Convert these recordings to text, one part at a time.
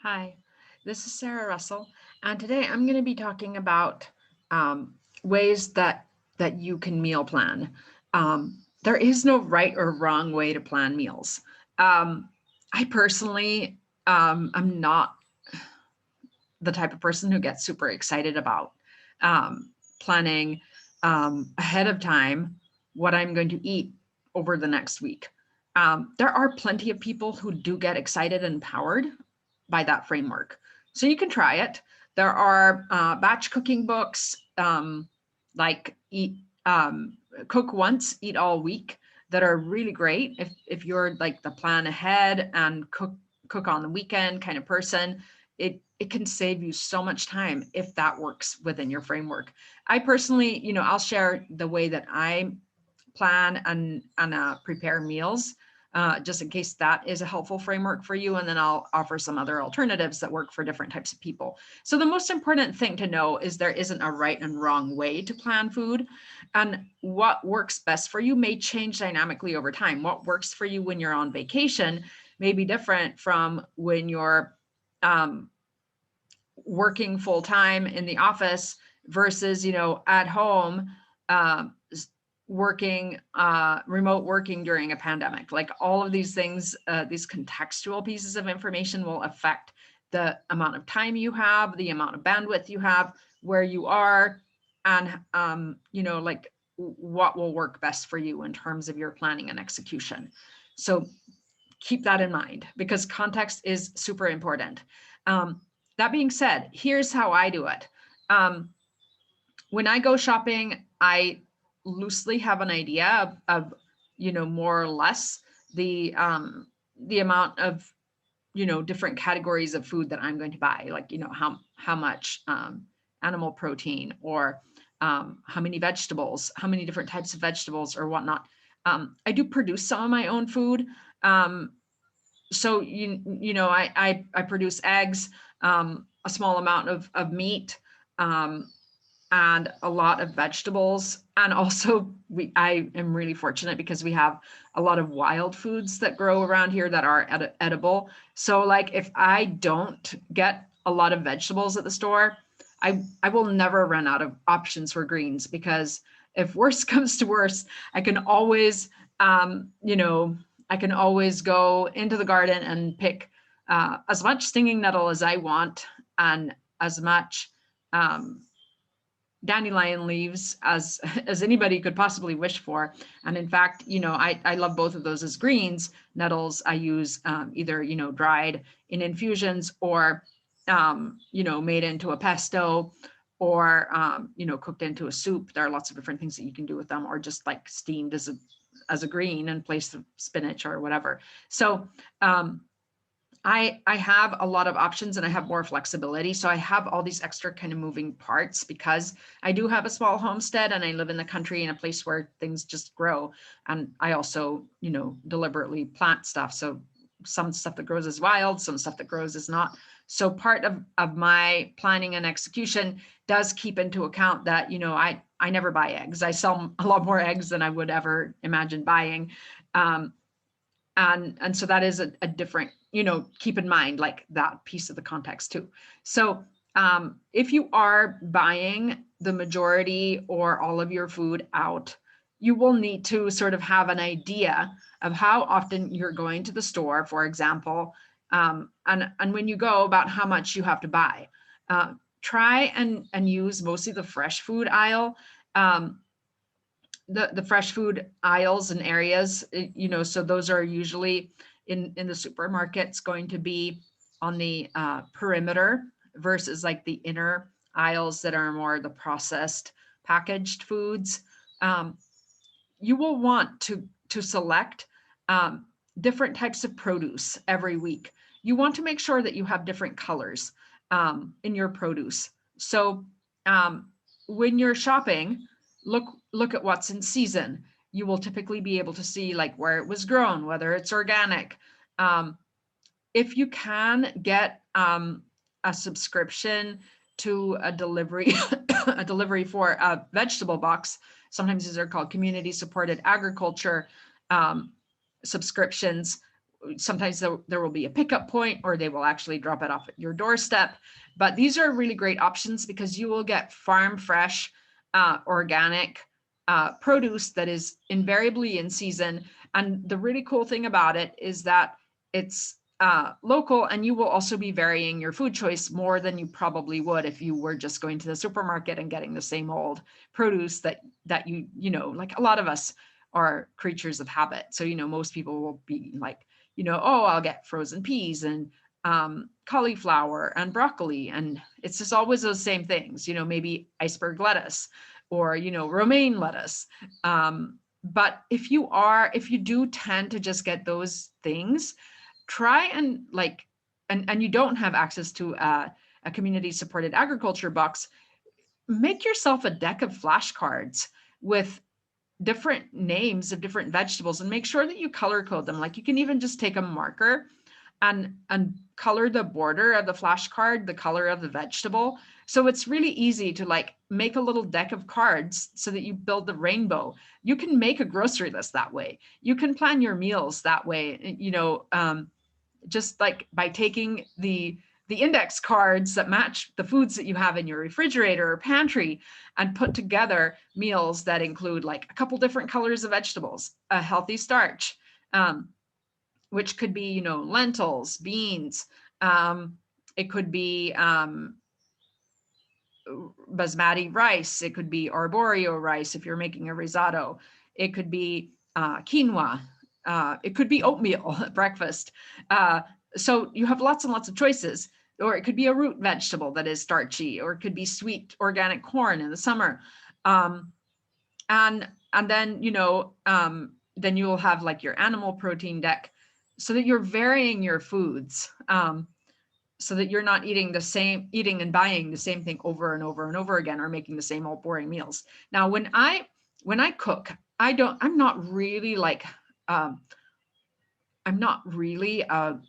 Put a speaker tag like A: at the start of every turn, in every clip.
A: Hi, this is Sarah Russell, and today I'm going to be talking about ways that you can meal plan. There is no right or wrong way to plan meals. I personally am not the type of person who gets super excited about planning ahead of time what I'm going to eat over the next week. There are plenty of people who do get excited and empowered by that framework. So you can try it. There are batch cooking books like Cook Once, Eat All Week that are really great if you're like the plan ahead and cook on the weekend kind of person. It can save you so much time if that works within your framework. I personally, I'll share the way that I plan and prepare meals, just in case that is a helpful framework for you. And then I'll offer some other alternatives that work for different types of people. So the most important thing to know is there isn't a right and wrong way to plan food. And what works best for you may change dynamically over time. What works for you when you're on vacation may be different from when you're working full time in the office versus, at home, working remote working during a pandemic. Like all of these things, these contextual pieces of information will affect the amount of time you have, the amount of bandwidth you have, where you are, and like what will work best for you in terms of your planning and execution. So keep that in mind because context is super important. That being said, here's how I do it. When I go shopping, I loosely have an idea of more or less the amount of different categories of food that I'm going to buy, like how much animal protein or how many vegetables, how many different types of vegetables or whatnot. I do produce some of my own food. So I produce eggs, a small amount of meat, and a lot of vegetables. And also I am really fortunate because we have a lot of wild foods that grow around here that are edible. So like if I don't get a lot of vegetables at the store, I will never run out of options for greens, because if worse comes to worse, I can always I can always go into the garden and pick as much stinging nettle as I want and as much dandelion leaves as anybody could possibly wish for. And in fact, I love both of those as greens. Nettles I use either dried in infusions or made into a pesto, or cooked into a soup. There are lots of different things that you can do with them, or just like steamed as a green in place of spinach or whatever. So I have a lot of options and I have more flexibility. So I have all these extra kind of moving parts because I do have a small homestead and I live in the country in a place where things just grow. And I also, deliberately plant stuff. So some stuff that grows is wild, some stuff that grows is not. So part of my planning and execution does keep into account that, I never buy eggs. I sell a lot more eggs than I would ever imagine buying. And so that is a different, keep in mind like that piece of the context too. So if you are buying the majority or all of your food out, you will need to sort of have an idea of how often you're going to the store, for example, and when you go, about how much you have to buy. Try and use mostly the fresh food aisle. The fresh food aisles and areas, so those are usually in the supermarkets going to be on the perimeter versus like the inner aisles that are more the processed packaged foods. You will want to select different types of produce every week. You want to make sure that you have different colors in your produce. So when you're shopping, look at what's in season. You will typically be able to see like where it was grown, whether it's organic. If you can get a subscription to a delivery, a delivery for a vegetable box, sometimes these are called community supported agriculture subscriptions. sometimes there will be a pickup point, or they will actually drop it off at your doorstep. But these are really great options because you will get farm fresh, organic produce that is invariably in season. And the really cool thing about it is that it's local, and you will also be varying your food choice more than you probably would if you were just going to the supermarket and getting the same old produce that you know, like a lot of us are creatures of habit. So, you know, most people will be like, you know, oh, I'll get frozen peas and cauliflower and broccoli. And it's just always those same things, you know, maybe iceberg lettuce or, you know, romaine lettuce. But if you do tend to just get those things, try and like, and you don't have access to a community supported agriculture box, make yourself a deck of flashcards with different names of different vegetables and make sure that you color code them. Like you can even just take a marker and color the border of the flashcard the color of the vegetable. So it's really easy to like make a little deck of cards so that you build the rainbow. You can make a grocery list that way. You can plan your meals that way, you know, just like by taking the index cards that match the foods that you have in your refrigerator or pantry and put together meals that include like a couple different colors of vegetables, a healthy starch, which could be, you know, lentils, beans. It could be basmati rice. It could be arborio rice if you're making a risotto. It could be quinoa. It could be oatmeal at breakfast. So you have lots and lots of choices. Or it could be a root vegetable that is starchy, or it could be sweet organic corn in the summer. And then, you know, then you'll have like your animal protein deck so that you're varying your foods. So that you're not eating and buying the same thing over and over and over again, or making the same old boring meals. Now, when I cook, I'm not really like, I'm not really a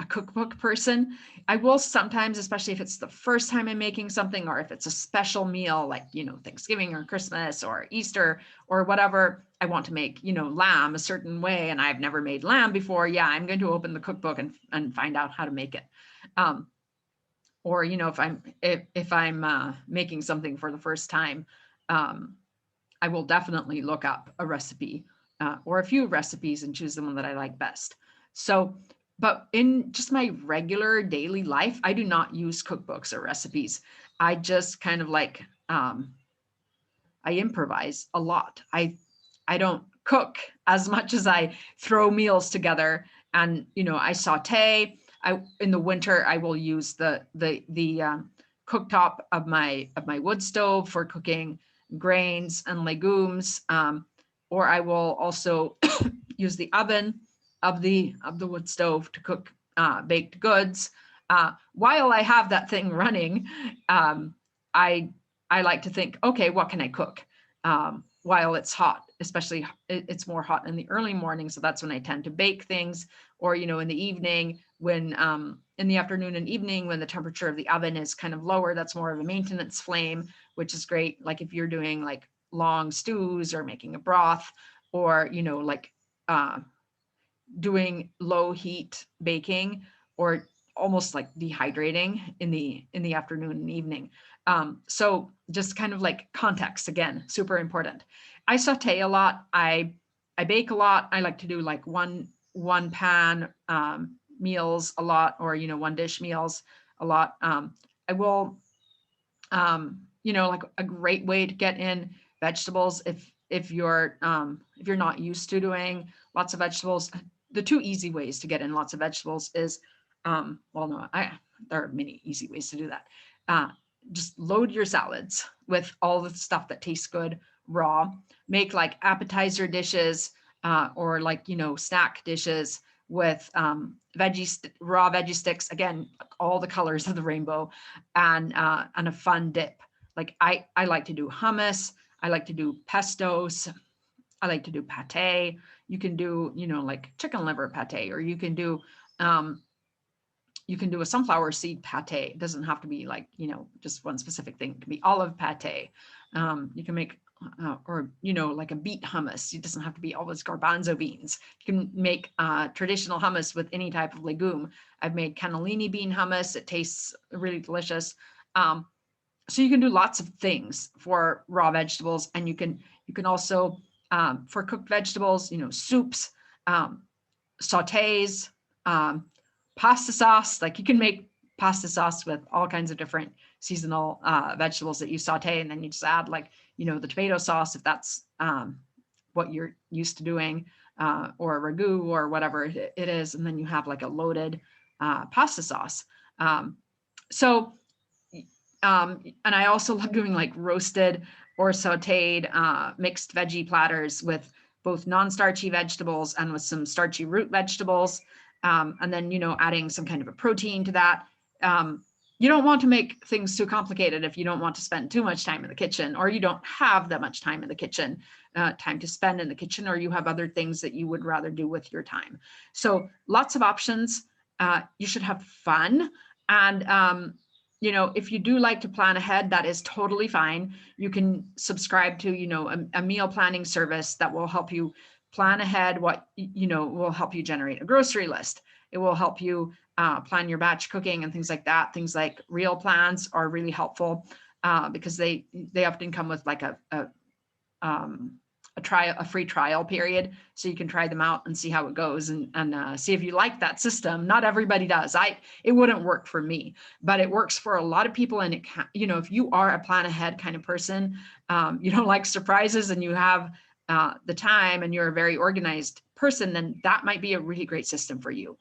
A: cookbook person. I will sometimes, especially if it's the first time I'm making something, or if it's a special meal, like, you know, Thanksgiving or Christmas or Easter or whatever, I want to make, you know, lamb a certain way, and I've never made lamb before. Yeah, I'm going to open the cookbook and find out how to make it. Or, you know, if I'm making something for the first time, I will definitely look up a recipe or a few recipes and choose the one that I like best. So, but in just my regular daily life, I do not use cookbooks or recipes. I just kind of like, I improvise a lot. I don't cook as much as I throw meals together, and, you know, I saute. In the winter, I will use the cooktop of my wood stove for cooking grains and legumes, or I will also use the oven of the wood stove to cook baked goods. While I have that thing running, I like to think, okay, what can I cook while it's hot? Especially it's more hot in the early morning, so that's when I tend to bake things. Or, you know, in the evening, when in the afternoon and evening, when the temperature of the oven is kind of lower, that's more of a maintenance flame, which is great. Like if you're doing like long stews or making a broth, or, you know, like doing low heat baking, or almost like dehydrating in the afternoon and evening. So just kind of like context, again, super important. I saute a lot. I bake a lot. I like to do like one pan meals a lot, or, you know, one dish meals a lot. I will, you know, like a great way to get in vegetables if you're not used to doing lots of vegetables. The two easy ways to get in lots of vegetables is, well, no, there are many easy ways to do that. Just load your salads with all the stuff that tastes good raw. Make like appetizer dishes, or like, you know, snack dishes with raw veggie sticks. Again, all the colors of the rainbow, and a fun dip. Like I like to do hummus. I like to do pestos. I like to do pate. You can do, you know, like chicken liver pate, or you can do a sunflower seed pate. It doesn't have to be like, you know, just one specific thing. It can be olive pate. You can make or, you know, like a beet hummus. It doesn't have to be always garbanzo beans. You can make traditional hummus with any type of legume. I've made cannellini bean hummus. It tastes really delicious. So you can do lots of things for raw vegetables, and you can also for cooked vegetables, you know, soups, sautés, pasta sauce. Like you can make pasta sauce with all kinds of different seasonal vegetables that you saute, and then you just add, like, you know, the tomato sauce if that's what you're used to doing, or a ragu or whatever it is, and then you have like a loaded pasta sauce. So and I also love doing like roasted or sauteed mixed veggie platters with both non-starchy vegetables and with some starchy root vegetables. And then, you know, adding some kind of a protein to that. You don't want to make things too complicated if you don't want to spend too much time in the kitchen, or you don't have that much time in the kitchen, time to spend in the kitchen, or you have other things that you would rather do with your time. So lots of options. You should have fun. And you know, if you do like to plan ahead, that is totally fine. You can subscribe to, you know, a meal planning service that will help you plan ahead. What, you know, will help you generate a grocery list. It will help you plan your batch cooking and things like that. Things like Real Plans are really helpful because they often come with like a free trial period, so you can try them out and see how it goes, and see if you like that system. Not everybody does. It wouldn't work for me, but it works for a lot of people. And it can, you know, if you are a plan ahead kind of person, you don't like surprises, and you have the time, and you're a very organized person, then that might be a really great system for you.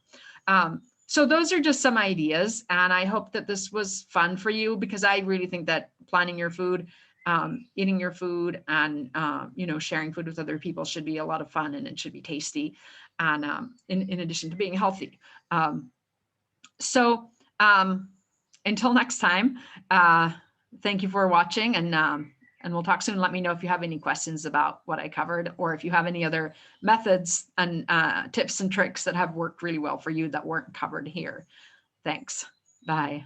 A: So those are just some ideas, and I hope that this was fun for you, because I really think that planning your food, eating your food, and you know, sharing food with other people should be a lot of fun, and it should be tasty, and in addition to being healthy. So until next time, thank you for watching, and we'll talk soon. Let me know if you have any questions about what I covered, or if you have any other methods and tips and tricks that have worked really well for you that weren't covered here. Thanks. Bye.